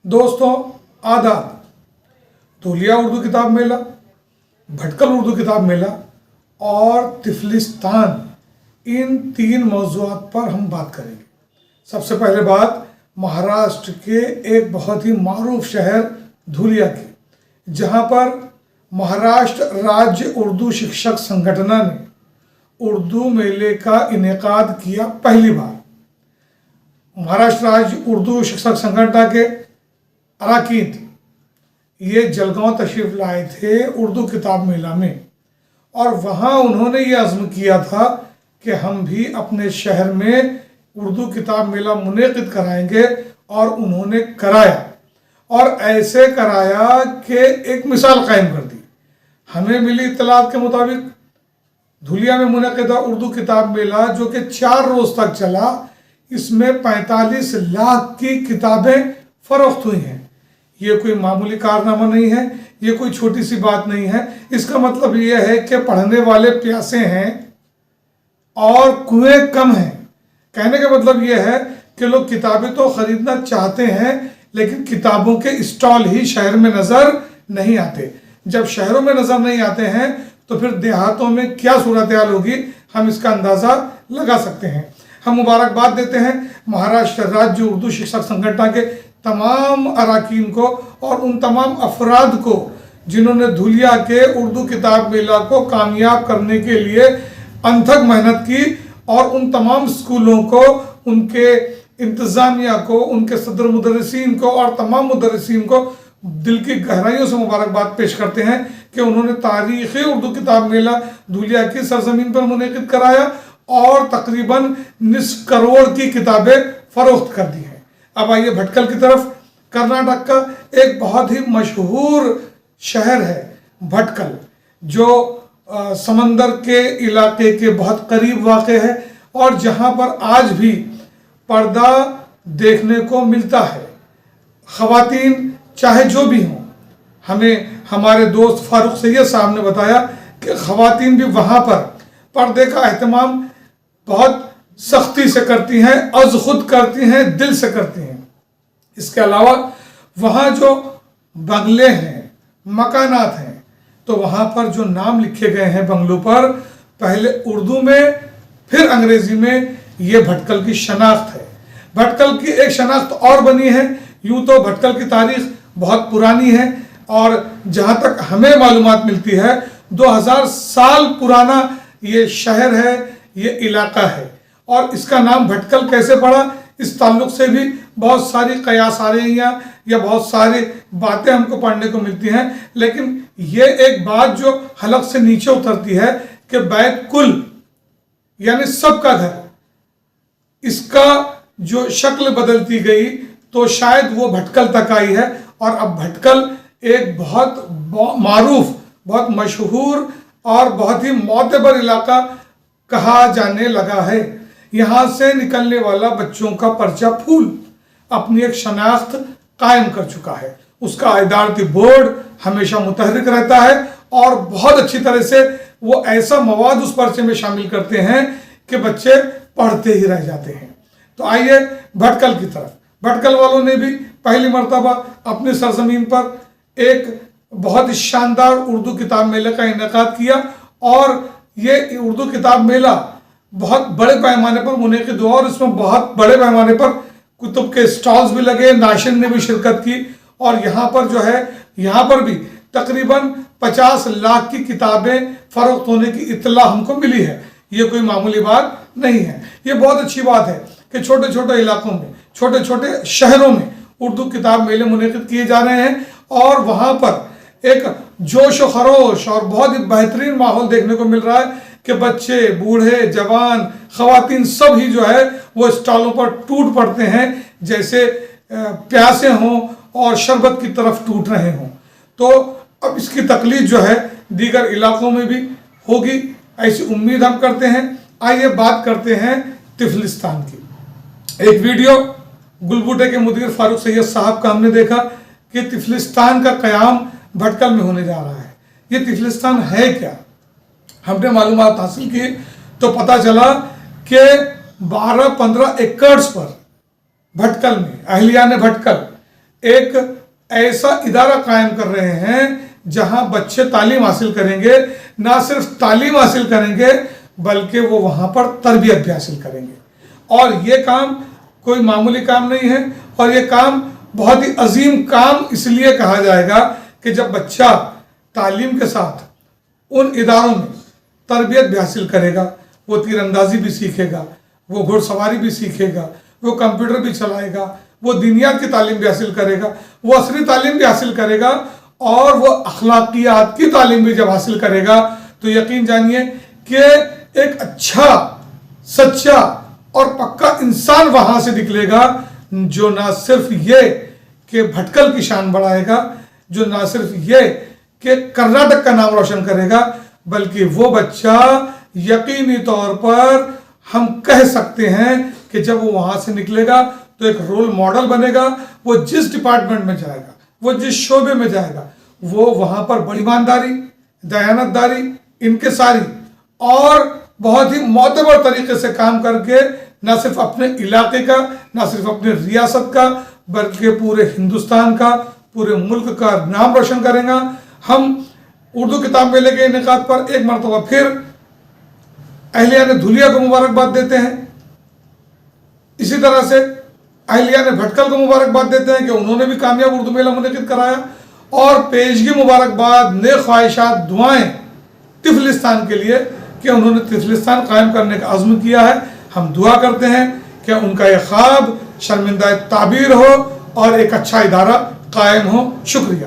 दोस्तों आदाब। धुलिया उर्दू किताब मेला, भटकल उर्दू किताब मेला और तिफलिस्तान, इन तीन मौज़ूआत पर हम बात करेंगे। सबसे पहले बात महाराष्ट्र के एक बहुत ही मारूफ शहर धुलिया की, जहाँ पर महाराष्ट्र राज्य उर्दू शिक्षक संगठन ने उर्दू मेले का इनेकाद किया पहली बार। महाराष्ट्र राज्य उर्दू शिक्षक संगठन के अरकान ये जलगांव तशरीफ लाए थे उर्दू किताब मेला में, और वहाँ उन्होंने ये अज़्म किया था कि हम भी अपने शहर में उर्दू किताब मेला मुनक़िद कराएंगे, और उन्होंने कराया, और ऐसे कराया कि एक मिसाल कायम कर दी। हमें मिली इत्तलात के मुताबिक धुलिया में मुनक़िदा उर्दू किताब मेला, जो कि 4 रोज़ तक चला, इसमें 45 लाख की किताबें फ़रोख्त हुई हैं। ये कोई मामूली कारनामा नहीं है, ये कोई छोटी सी बात नहीं है। इसका मतलब ये है कि पढ़ने वाले प्यासे हैं और कुएं कम हैं। कहने का मतलब ये है कि लोग किताबें तो ख़रीदना चाहते हैं, लेकिन किताबों के स्टॉल ही शहर में नज़र नहीं आते। जब शहरों में नज़र नहीं आते हैं तो फिर देहातों में क्या सूरत हाल होगी, हम इसका अंदाज़ा लगा सकते हैं। हम मुबारकबाद देते हैं महाराष्ट्र राज्य उर्दू शिक्षक संगठन के तमाम अरकान को और उन तमाम अफराद को जिन्होंने धुलिया के उर्दू किताब मेला को कामयाब करने के लिए अनथक मेहनत की, और उन तमाम स्कूलों को, उनके इंतज़ामिया को, उनके सदर मुदर्रिसीन को और तमाम मुदर्रिसीन को दिल की गहराइयों से मुबारकबाद पेश करते हैं कि उन्होंने तारीख़ी उर्दू किताब मेला धुलिया की सरजमीन पर मुनक़िद कराया और तकरीबन निस्फ करोड़ की किताबें फ़रोख्त कर दी हैं। अब आइए भटकल की तरफ। कर्नाटक का एक बहुत ही मशहूर शहर है भटकल, जो समंदर के इलाके के बहुत करीब वाक़ है, और जहाँ पर आज भी पर्दा देखने को मिलता है। ख़वातीन चाहे जो भी हों, हमें हमारे दोस्त फारूक सैयद साहब ने बताया कि ख़वातीन भी वहाँ पर पर्दे का एहतमाम बहुत सख्ती से करती हैं, अज़ खुद करती हैं, दिल से करती हैं। इसके अलावा वहाँ जो बंगले हैं, मकानात हैं, तो वहाँ पर जो नाम लिखे गए हैं बंगलों पर, पहले उर्दू में फिर अंग्रेज़ी में, ये भटकल की शनाख्त है। भटकल की एक शनाख्त और बनी है। यूँ तो भटकल की तारीख़ बहुत पुरानी है, और जहाँ तक हमें मालूमात मिलती है 2000 साल पुराना ये शहर है, ये इलाका है। और इसका नाम भटकल कैसे पड़ा, इस ताल्लुक़ से भी बहुत सारी क़यासारियाँ या बहुत सारी बातें हमको पढ़ने को मिलती हैं। लेकिन ये एक बात जो हलक से नीचे उतरती है कि बैत कुल यानी सबका घर, इसका जो शक्ल बदलती गई तो शायद वो भटकल तक आई है। और अब भटकल एक बहुत मारूफ, बहुत मशहूर और बहुत ही मोतबर इलाका कहा जाने लगा है। यहाँ से निकलने वाला बच्चों का पर्चा फूल अपनी एक शनाख्त कायम कर चुका है। उसका इदारती बोर्ड हमेशा मुतहरिक रहता है, और बहुत अच्छी तरह से वो ऐसा मवाद उस पर्चे में शामिल करते हैं कि बच्चे पढ़ते ही रह जाते हैं। तो आइए भटकल की तरफ। भटकल वालों ने भी पहली मर्तबा अपनी सरजमीन पर एक बहुत ही शानदार उर्दू किताब मेले का इनेकाद किया, और ये उर्दू किताब मेला बहुत बड़े पैमाने पर मुनक़िद हुआ, और इसमें बहुत बड़े पैमाने पर कुतुब के स्टॉल्स भी लगे, नाशिन ने भी शिरकत की, और यहाँ पर जो है, यहाँ पर भी तकरीबन 50 लाख की किताबें फ़रोख्त होने की इत्तला हमको मिली है। ये कोई मामूली बात नहीं है। ये बहुत अच्छी बात है कि छोटे छोटे इलाकों में, छोटे छोटे शहरों में उर्दू किताब मेले मुनक़िद किए जा रहे हैं, और वहाँ पर एक जोश व खरोश और बहुत ही बेहतरीन माहौल देखने को मिल रहा है कि बच्चे, बूढ़े, जवान, ख़वातीन सब ही जो है वो स्टॉलों पर टूट पड़ते हैं, जैसे प्यासे हों और शरबत की तरफ टूट रहे हों। तो अब इसकी तकलीफ जो है दीगर इलाकों में भी होगी, ऐसी उम्मीद हम करते हैं। आइए बात करते हैं तिफलिस्तान की। एक वीडियो गुलबुटे के मुदीर फारूक सैयद साहब का हमने देखा कि तिफलिस्तान का क़याम भटकल में होने जा रहा है। ये तिफलिस्तान है क्या? हमने मालूमात हासिल की तो पता चला कि 12-15 एकड़ पर भटकल में, अहलियान भटकल ایک ایسا ادارہ قائم کر رہے ہیں جہاں بچے تعلیم حاصل کریں گے، نہ صرف تعلیم حاصل کریں گے بلکہ وہ وہاں پر تربیت بھی حاصل کریں گے۔ اور یہ کام کوئی معمولی کام نہیں ہے، اور یہ کام بہت ہی عظیم کام اس لیے کہا جائے گا کہ جب بچہ تعلیم کے ساتھ ان اداروں میں تربیت بھی حاصل کرے گا، وہ تیر اندازی بھی سیکھے گا، وہ گھڑ سواری بھی سیکھے گا، وہ کمپیوٹر بھی چلائے گا، وہ دینیات کی تعلیم بھی حاصل کرے گا، وہ عصری تعلیم بھی حاصل کرے گا، اور وہ اخلاقیات کی تعلیم بھی جب حاصل کرے گا تو یقین جانیے کہ ایک اچھا، سچا اور پکا انسان وہاں سے نکلے گا، جو نہ صرف یہ کہ بھٹکل کی شان بڑھائے گا، جو نہ صرف یہ کہ کرناٹک کا نام روشن کرے گا، بلکہ وہ بچہ یقینی طور پر ہم کہہ سکتے ہیں کہ جب وہ وہاں سے نکلے گا تو ایک رول ماڈل بنے گا۔ وہ جس ڈپارٹمنٹ میں جائے گا، وہ جس شعبے میں جائے گا، وہ وہاں پر بڑی ایمانداری، دیانت داری، انکساری اور بہت ہی معتبر طریقے سے کام کر کے نہ صرف اپنے علاقے کا، نہ صرف اپنے ریاست کا، بلکہ پورے ہندوستان کا، پورے ملک کا نام روشن کریں گا۔ ہم اردو کتاب میلے کے انعقاد پر ایک مرتبہ پھر اہلیان دھولیا کو مبارکباد دیتے ہیں، اسی طرح سے اہلیان بھٹکل کو مبارکباد دیتے ہیں کہ انہوں نے بھی کامیاب اردو میلہ منعقد کرایا، اور پیشگی مبارکباد، نیک خواہشات، دعائیں تفلستان کے لیے کہ انہوں نے تفلستان قائم کرنے کا عزم کیا ہے۔ ہم دعا کرتے ہیں کہ ان کا یہ خواب شرمندہ تعبیر ہو اور ایک اچھا ادارہ قائم ہو۔ شکریہ۔